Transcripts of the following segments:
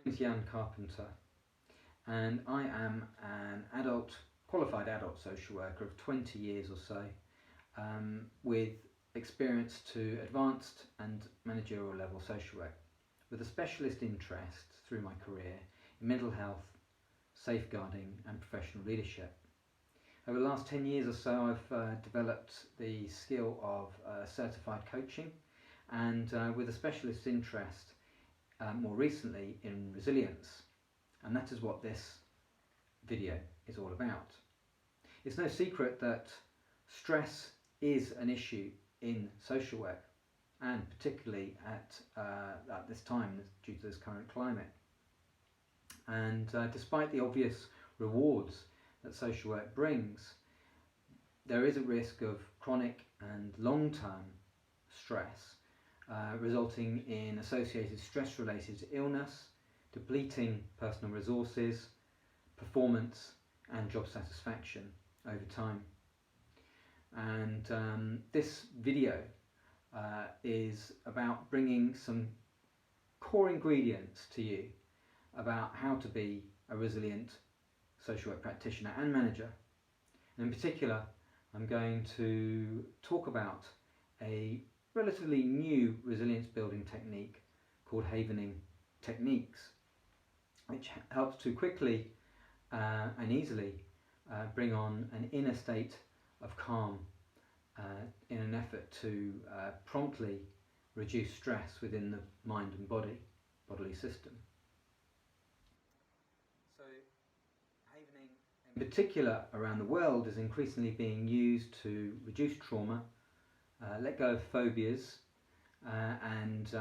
is Jan Carpenter, and I am an qualified adult social worker of 20 years or so, with experience to advanced and managerial level social work, with a specialist interest through my career in mental health, safeguarding and professional leadership. Over the last 10 years or so, I've developed the skill of certified coaching, and with a specialist interest more recently in resilience, and that is what this video is all about. It's no secret that stress is an issue in social work, and particularly at this time due to this current climate. And despite the obvious rewards that social work brings, there is a risk of chronic and long-term stress resulting in associated stress-related illness, depleting personal resources, performance and job satisfaction over time. And this video is about bringing some core ingredients to you about how to be a resilient social work practitioner and manager. And in particular, I'm going to talk about a relatively new resilience building technique called havening techniques, which helps to quickly and easily bring on an inner state of calm in an effort to promptly reduce stress within the mind and bodily system. So havening in particular around the world is increasingly being used to reduce trauma, let go of phobias, and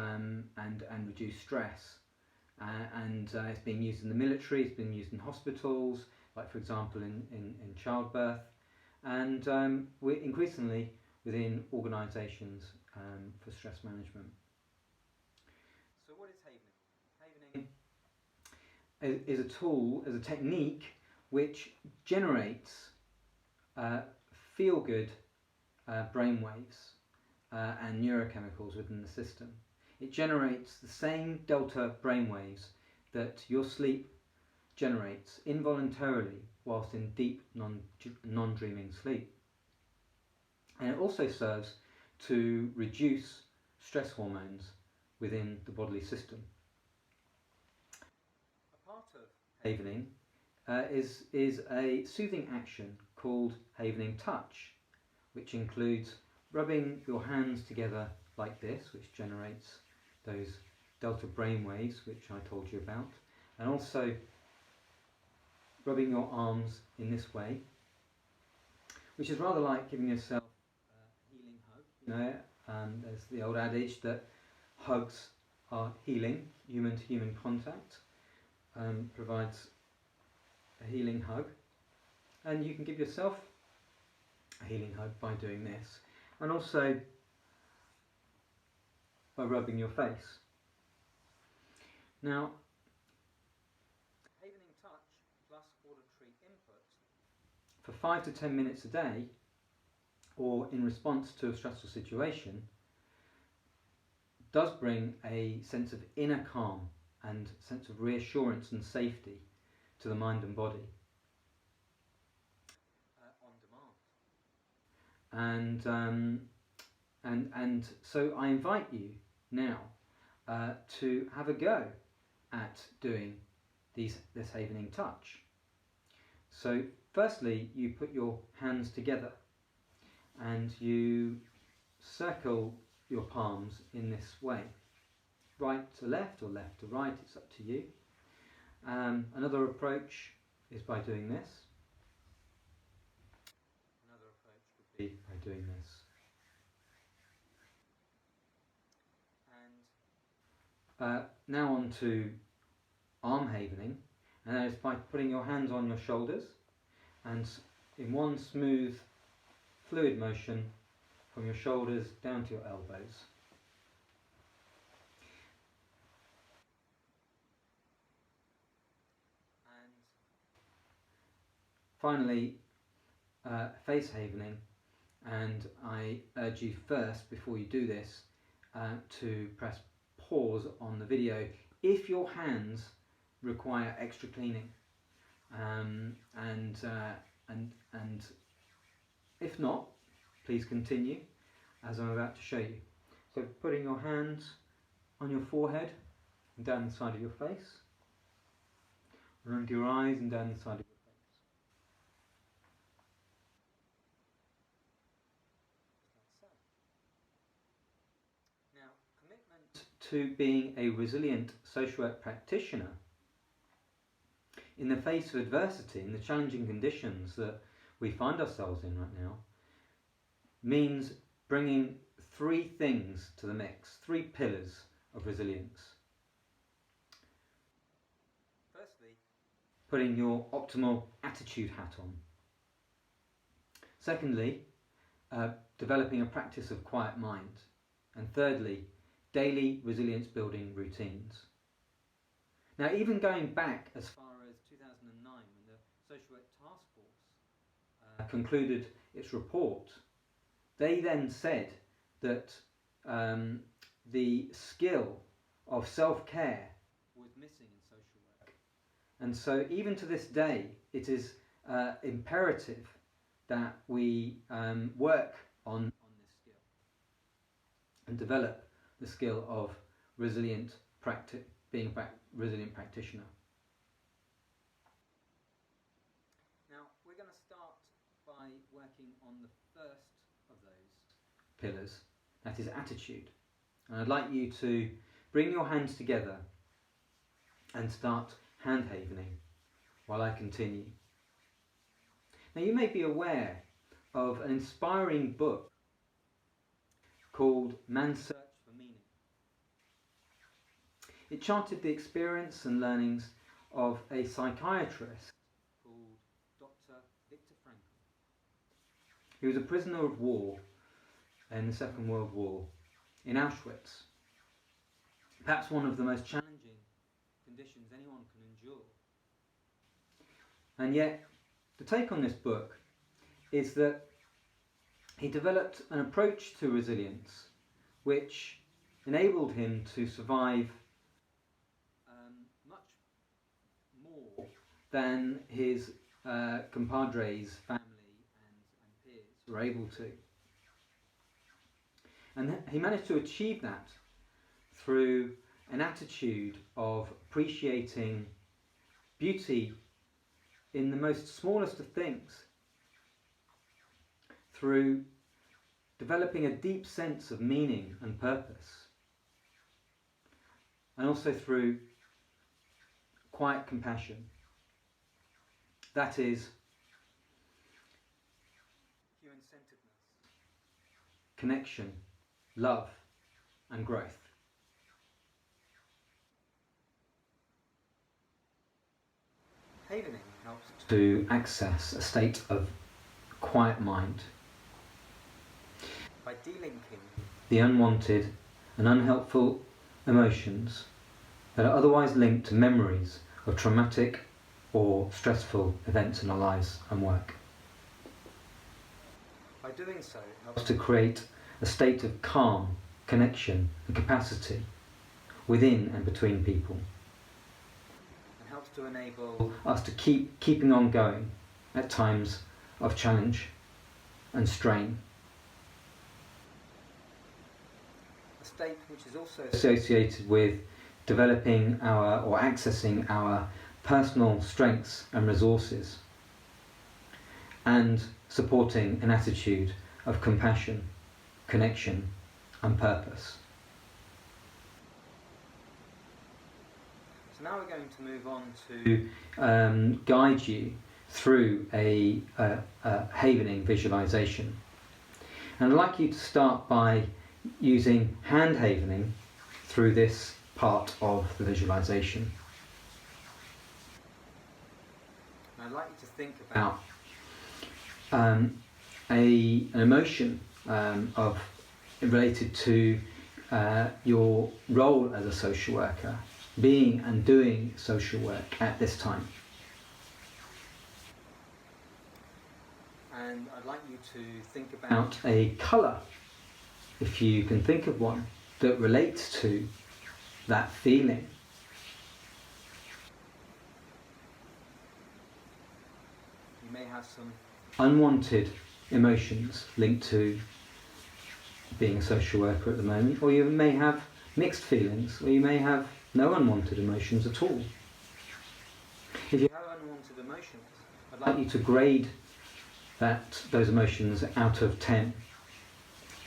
reduce stress. It's being used in the military, it's being used in hospitals, like for example in childbirth, and we're increasingly within organisations for stress management. So what is havening? Havening is a tool, is a technique which generates feel-good brainwaves and neurochemicals within the system. It generates the same delta brainwaves that your sleep generates involuntarily whilst in deep non-dreaming sleep. And it also serves to reduce stress hormones within the bodily system. A part of havening is a soothing action called havening touch, which includes rubbing your hands together like this, which generates those delta brainwaves which I told you about, and also rubbing your arms in this way, which is rather like giving yourself a healing hug. You know, there's the old adage that hugs are healing, human-to-human contact provides a healing hug, and you can give yourself a healing hug by doing this, and also by rubbing your face. Now, havening touch plus auditory input for 5 to 10 minutes a day, or in response to a stressful situation, does bring a sense of inner calm and sense of reassurance and safety to the mind and body on demand. And so I invite you now to have a go at doing this havening touch. So firstly, you put your hands together and you circle your palms in this way, right to left or left to right, it's up to you. Another approach is by doing this. Another approach would be by doing this. Now on to arm havening, and that is by putting your hands on your shoulders and in one smooth fluid motion from your shoulders down to your elbows. And finally, face havening, and I urge you first, before you do this, to press pause on the video if your hands require extra cleaning, and if not, please continue as I'm about to show you. So putting your hands on your forehead and down the side of your face, around your eyes and down the side of your face. Just like so. Now, commitment to being a resilient social work practitioner in the face of adversity, in the challenging conditions that we find ourselves in right now, means bringing three things to the mix, three pillars of resilience. Firstly, putting your optimal attitude hat on. Secondly, developing a practice of quiet mind. And thirdly, daily resilience building routines. Now, even going back as far as 2009, when the Social Work Task Force concluded its report, they then said that the skill of self-care was missing in social work. And so even to this day, it is imperative that we work on this skill and develop the skill of being a resilient practitioner. Now, we're going to start by working on the first of those pillars, that is attitude. And I'd like you to bring your hands together and start hand havening while I continue. Now, you may be aware of an inspiring book called Man's Search for Meaning. It charted the experience and learnings of a psychiatrist called Dr. Viktor Frankl. He was a prisoner of war in the Second World War in Auschwitz. Perhaps one of the most challenging conditions anyone can endure. And yet, the take on this book is that he developed an approach to resilience which enabled him to survive much more than his compadres, family and peers were able to. And he managed to achieve that through an attitude of appreciating beauty in the most smallest of things, through developing a deep sense of meaning and purpose, and also through quiet compassion. That is human-centeredness, connection, love and growth. Havening helps to access a state of quiet mind by delinking the unwanted and unhelpful emotions that are otherwise linked to memories of traumatic or stressful events in our lives and work. By doing so, it helps to create a state of calm, connection and capacity within and between people, and helps to enable us to keeping on going at times of challenge and strain. A state which is also associated with developing or accessing our personal strengths and resources, and supporting an attitude of compassion, connection and purpose. So now we're going to move on to guide you through a havening visualization. And I'd like you to start by using hand havening through this part of the visualization. I'd like you to think about an emotion related to your role as a social worker, being and doing social work at this time. And I'd like you to think about a colour, if you can think of one, that relates to that feeling. have some unwanted emotions linked to being a social worker at the moment, or you may have mixed feelings, or you may have no unwanted emotions at all. If you have unwanted emotions, I'd like you to grade those emotions out of 10.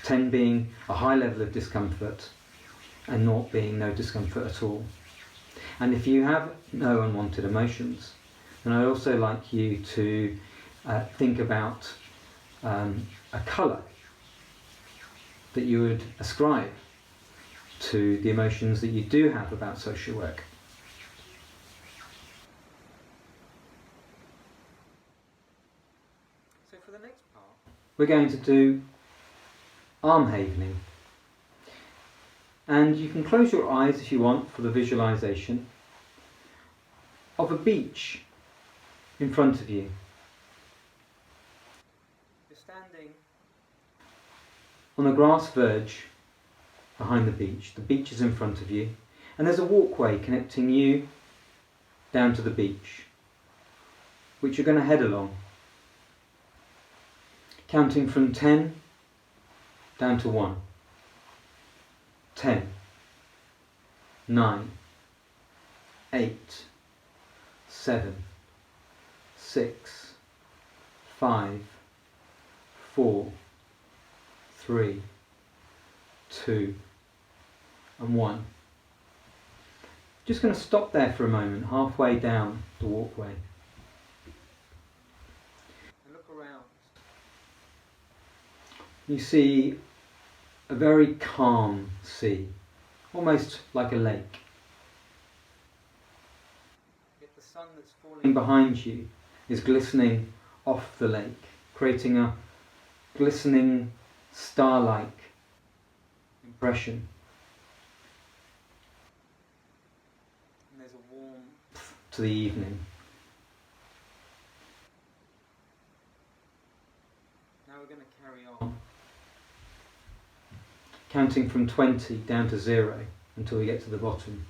10 being a high level of discomfort and 0 being no discomfort at all. And if you have no unwanted emotions, then I'd also like you to think about a colour that you would ascribe to the emotions that you do have about social work. So for the next part, we're going to do arm havening. And you can close your eyes if you want for the visualisation of a beach in front of you. You're standing on a grass verge behind the beach. The beach is in front of you, and there's a walkway connecting you down to the beach, which you're going to head along, counting from 10 down to 1. 10, 9, 8, 7, 6, 5, 4, 3, 2, and 1. Just going to stop there for a moment, halfway down the walkway. And look around. You see a very calm sea, almost like a lake. Yet the sun that's falling behind you is glistening off the lake, creating a glistening star-like impression. And there's a warmth to the evening. Now we're going to carry on, counting from 20 down to 0 until we get to the bottom,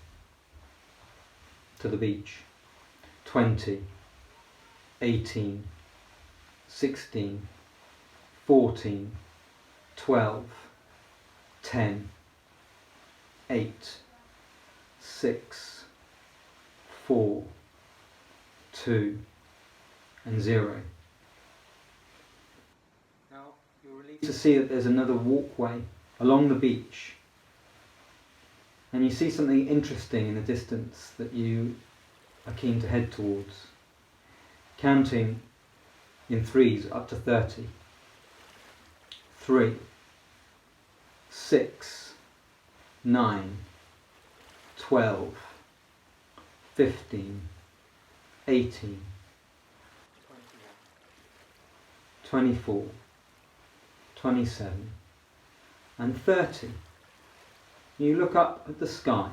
to the beach. 20, 18, 16, 14, 12, 10, 8, 6, 4, 2, and 0. Now you're relieved to see that there's another walkway along the beach, and you see something interesting in the distance that you are keen to head towards, counting in threes up to 30. 3, 6, 9, 12, 15, 18, 24, 27, and 30. You look up at the sky.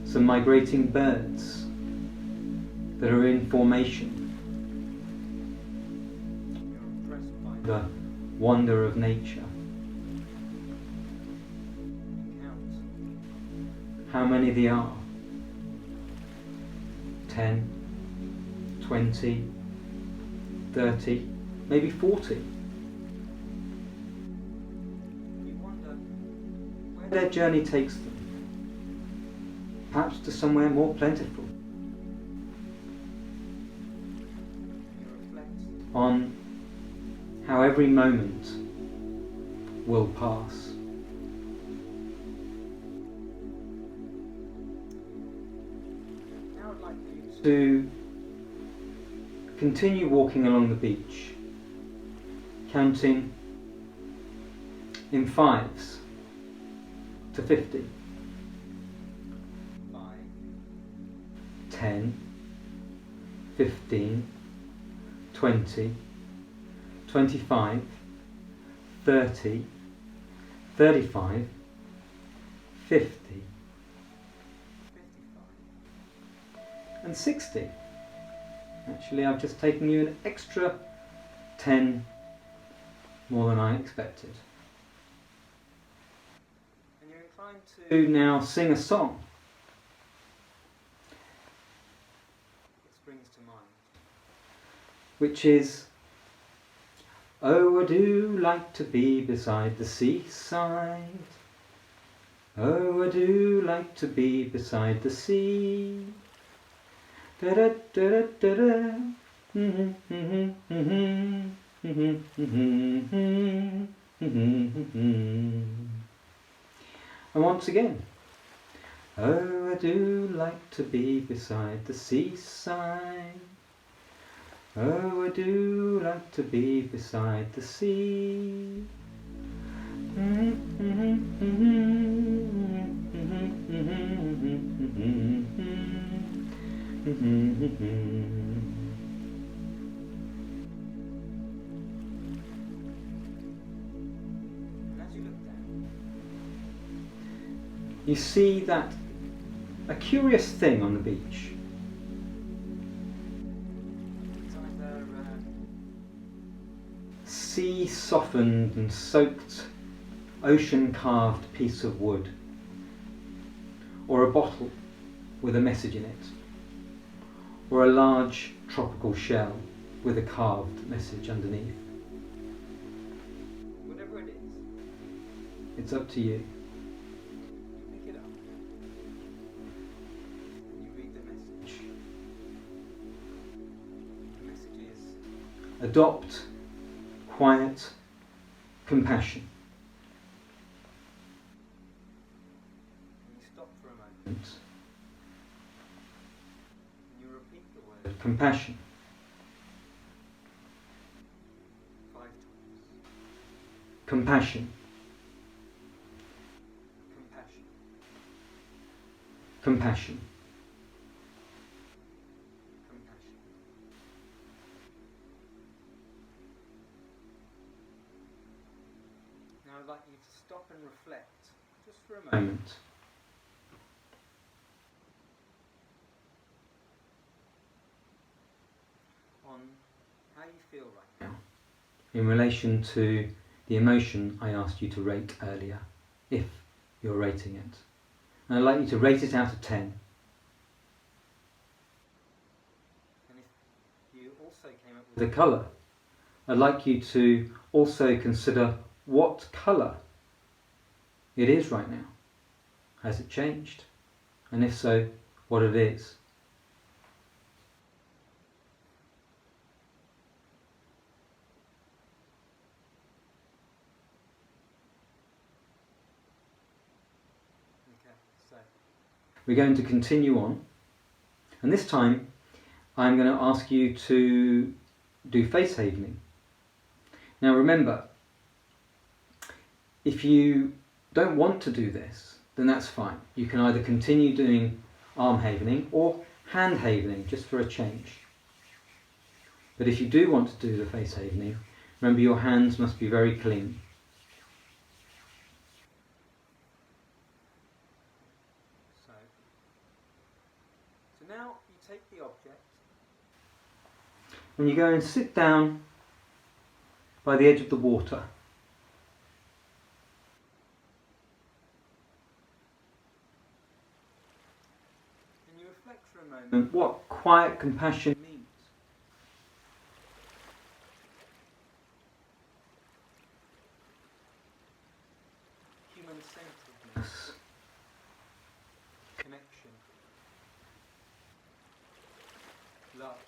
Some migrating birds that are in formation. You're impressed by the wonder of nature. Count how many there are. 10, 20, 30, maybe 40. You wonder where their journey takes them. Perhaps to somewhere more plentiful. You reflect on how every moment will pass. Now I'd like you to continue walking along the beach, counting in 5s to 50. 10, 15, 20, 25, 30, 35, 50, 55, and 60. Actually, I've just taken you an extra 10 more than I expected. And you're inclined to now sing a song. which is, oh, I do like to be beside the seaside. Oh, I do like to be beside the sea. Da da da da da da. And once again. Oh, I do like to be beside the seaside. Oh, I do like to be beside the sea. You see that a curious thing on the beach. It's either sea softened and soaked, ocean carved piece of wood, or a bottle with a message in it, or a large tropical shell with a carved message underneath. Whatever it is, it's up to you. Adopt quiet compassion. And you stop for a moment and you repeat the word compassion 5 times. Compassion. Compassion. Compassion. I'd like you to stop and reflect just for a moment on how you feel right now in relation to the emotion I asked you to rate earlier, if you're rating it. And I'd like you to rate it out of 10. And if you also came up with a colour, I'd like you to also consider what colour it is right now. Has it changed? And if so, what it is. Okay, so we're going to continue on, and this time I'm going to ask you to do face havening. Now remember, if you don't want to do this, then that's fine. You can either continue doing arm havening or hand havening, just for a change. But if you do want to do the face havening, remember your hands must be very clean. So now you take the object and you go and sit down by the edge of the water. And you reflect for a moment what quiet compassion means. Human-centeredness, connection, love,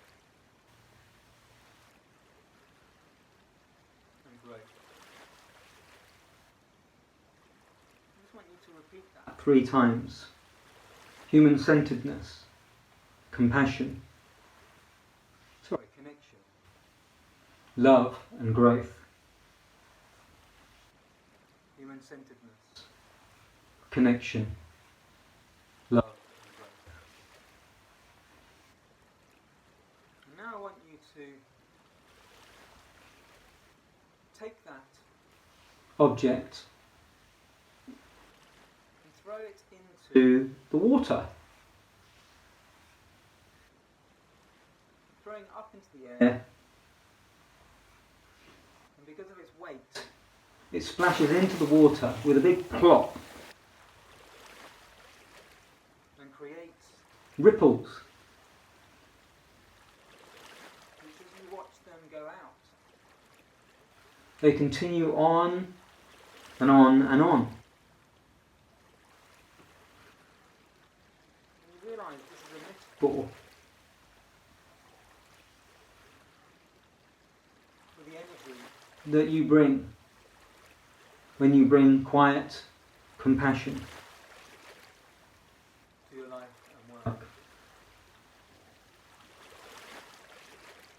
and growth. I just want you to repeat that 3 times. Human-centeredness, compassion, connection, love and growth. Human-centeredness, connection, love and growth. And now I want you to take that object and throw it into the water. Throwing up into the air. And because of its weight, it splashes into the water with a big plop and creates ripples, which as you watch They continue on and on and on. And you realise this is a metaphor for the energy that you bring when you bring quiet compassion to your life and work.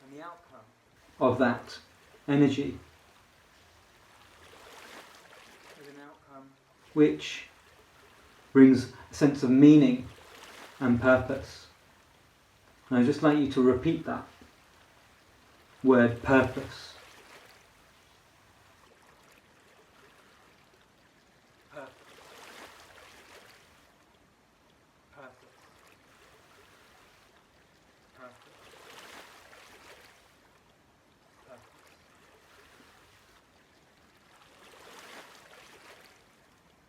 And the outcome of that energy is an outcome which brings a sense of meaning and purpose. And I'd just like you to repeat that word, purpose.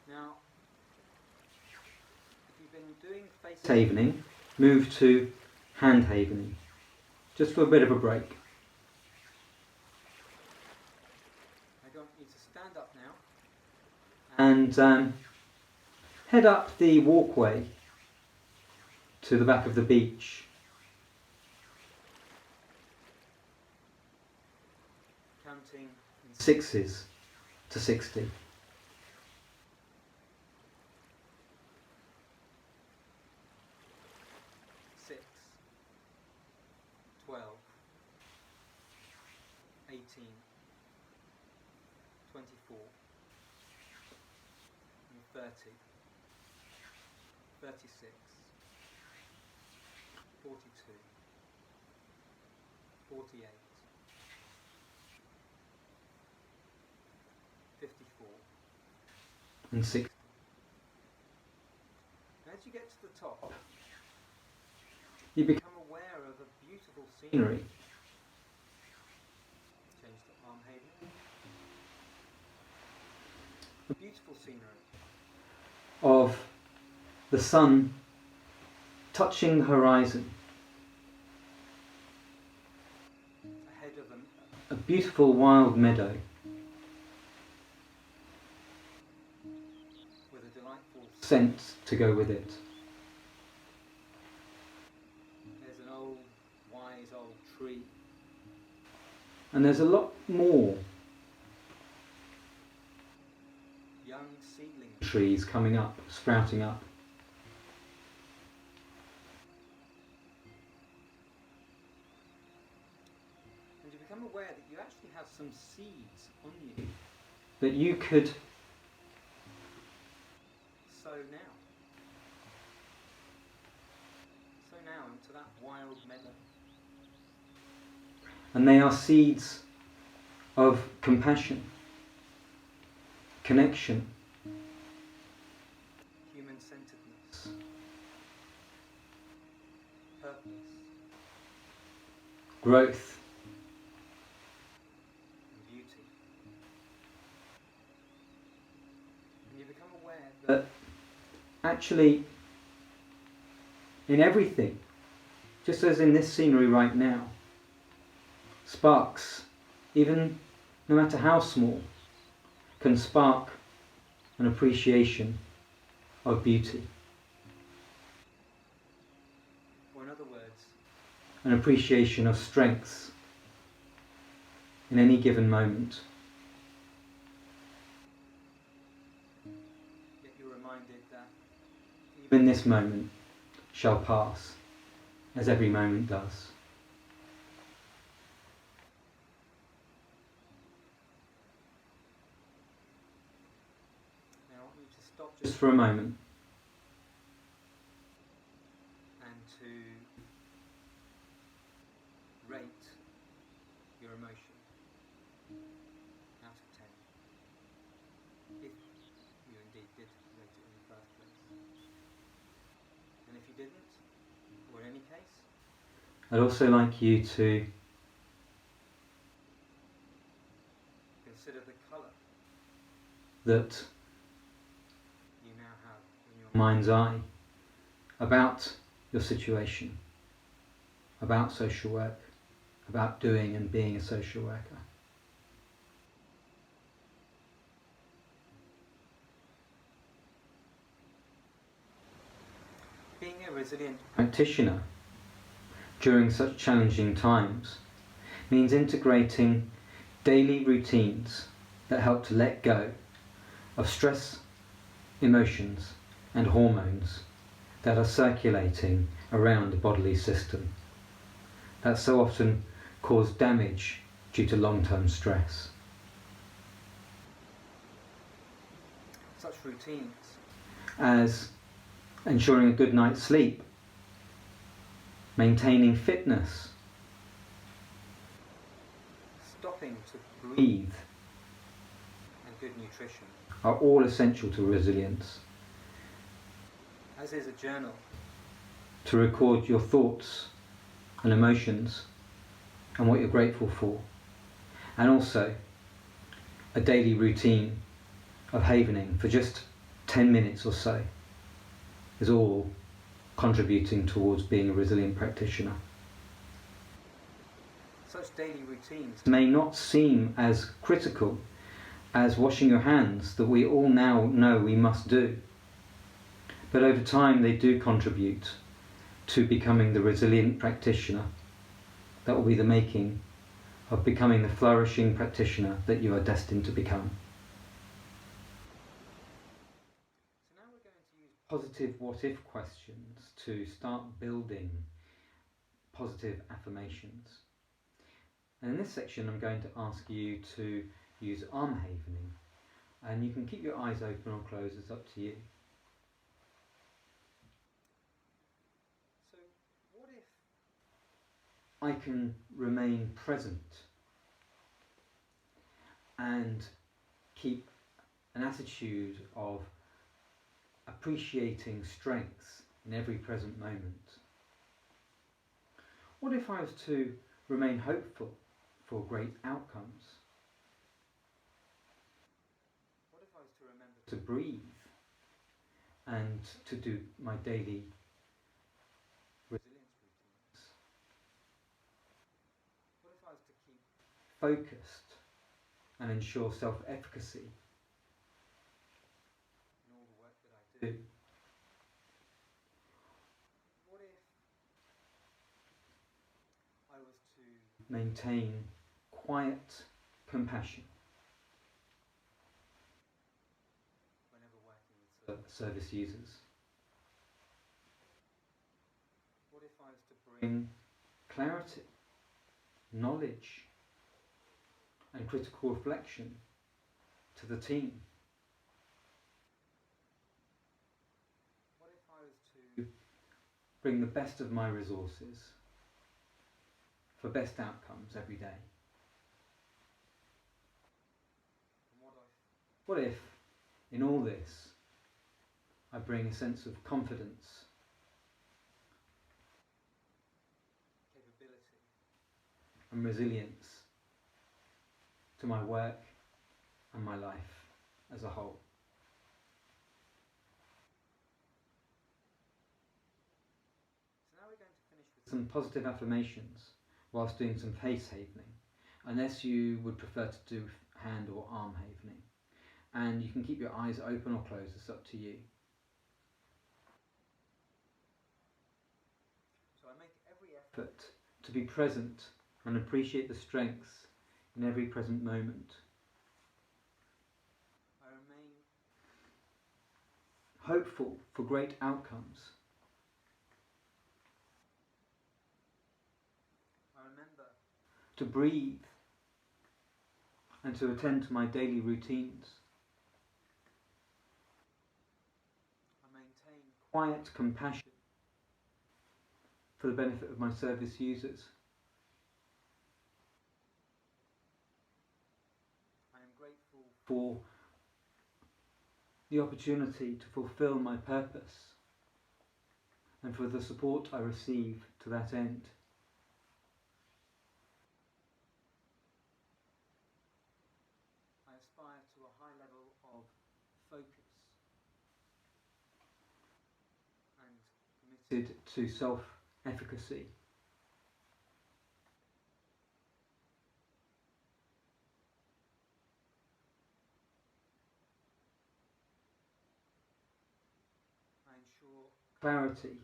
Now, if you've been doing face havening, move to hand havening, just for a bit of a break. I want you to stand up now and head up the walkway to the back of the beach. Counting in sixes to 60. 12, 18, 24, 30, 36, 42, 48, 54, and 60. As you get to the top, you become aware of a beautiful scenery. Change to arm haven. A beautiful scenery of the sun touching the horizon. Ahead of a beautiful wild meadow with a delightful scent to go with it. Tree. And there's a lot more young seedling trees coming up, sprouting up. And you become aware that you actually have some seeds on you that you could sow now. Sow now into that wild meadow. And they are seeds of compassion, connection, human-centeredness, purpose, growth, and beauty. And you become aware that actually in everything, just as in this scenery right now, sparks, even no matter how small, can spark an appreciation of beauty. Or in other words, an appreciation of strengths in any given moment. Yet you're reminded that even this moment shall pass, as every moment does. Just for a moment and to rate your emotion out of 10, if you indeed did rate it in the first place. And if you didn't, or in any case, I'd also like you to consider the colour that mind's eye about your situation, about social work, about doing and being a social worker. Being a resilient practitioner during such challenging times means integrating daily routines that help to let go of stress, emotions and hormones that are circulating around the bodily system that so often cause damage due to long-term stress. Such routines as ensuring a good night's sleep, maintaining fitness, stopping to breathe, and good nutrition are all essential to resilience. As is a journal, to record your thoughts and emotions and what you're grateful for, and also a daily routine of havening for just 10 minutes or so is all contributing towards being a resilient practitioner. Such daily routines may not seem as critical as washing your hands that we all now know we must do, but over time they do contribute to becoming the resilient practitioner that will be the making of becoming the flourishing practitioner that you are destined to become. So now we're going to use positive what-if questions to start building positive affirmations. And in this section I'm going to ask you to use arm havening, and you can keep your eyes open or closed, it's up to you. So what if I can remain present and keep an attitude of appreciating strengths in every present moment? What if I was to remain hopeful for great outcomes? What if I was to remember to breathe and to do my daily resilience routines? What if I was to keep focused and ensure self-efficacy in all the work that I do? What if I was to maintain quiet compassion whenever working with service users? What if I was to bring clarity, knowledge and critical reflection to the team? What if I was to bring the best of my resources for best outcomes every day? And what if in all this I bring a sense of confidence, capability and resilience to my work and my life as a whole? So now we're going to finish with some positive affirmations whilst doing some face havening, unless you would prefer to do hand or arm havening. And you can keep your eyes open or closed, it's up to you. So I make every effort to be present and appreciate the strengths in every present moment. I remain hopeful for great outcomes. I remember to breathe and to attend to my daily routines. I maintain quiet compassion for the benefit of my service users. I am grateful for the opportunity to fulfill my purpose and for the support I receive to that end. I aspire to a high level of focus and committed to self-efficacy. I ensure clarity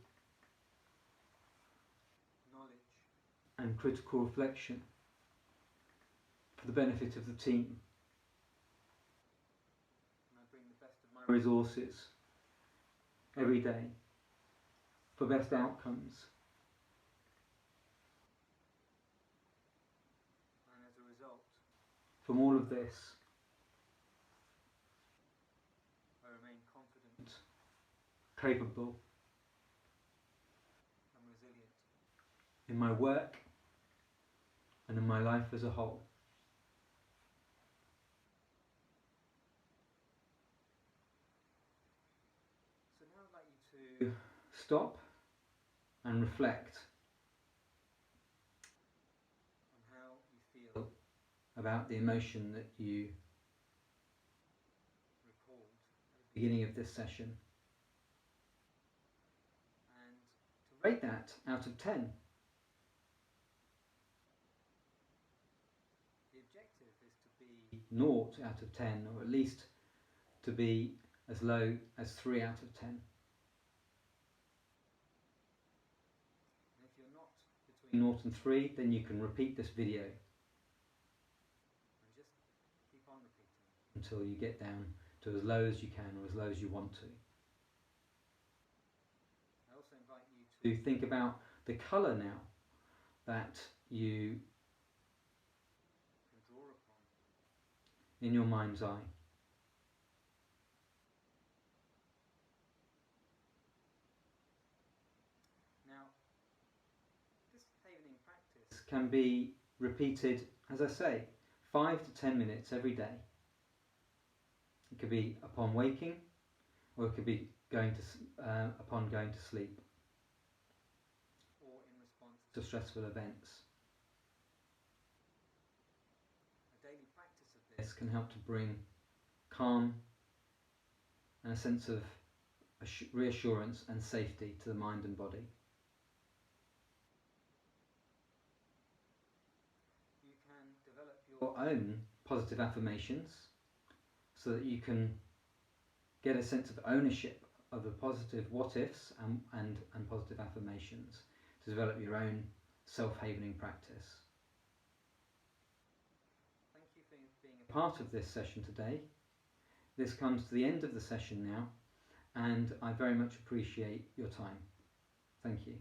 and critical reflection for the benefit of the team. And I bring the best of my resources every day for best outcomes. And as a result, from all of this, I remain confident, capable, and resilient in my work and in my life as a whole. So now I'd like you to stop and reflect on how you feel about the emotion that you recalled at the beginning of this session, and to rate that out of 10. The objective is to be 0 out of 10, or at least to be as low as 3 out of 10. And if you're not between 0 and 3, then you can repeat this video and just keep on repeating until you get down to as low as you can, or as low as you want to. I also invite you to think about the colour now that you can draw upon in your mind's eye. Now, this havening practice can be repeated, as I say, 5 to 10 minutes every day. It could be upon waking, or it could be upon going to sleep, or in response to stressful events. A daily practice of this can help to bring calm and a sense of reassurance and safety to the mind and body. You can develop your own positive affirmations so that you can get a sense of ownership of the positive what-ifs and positive affirmations to develop your own self-havening practice. Thank you for being a part of this session today. This comes to the end of the session now, and I very much appreciate your time. Thank you.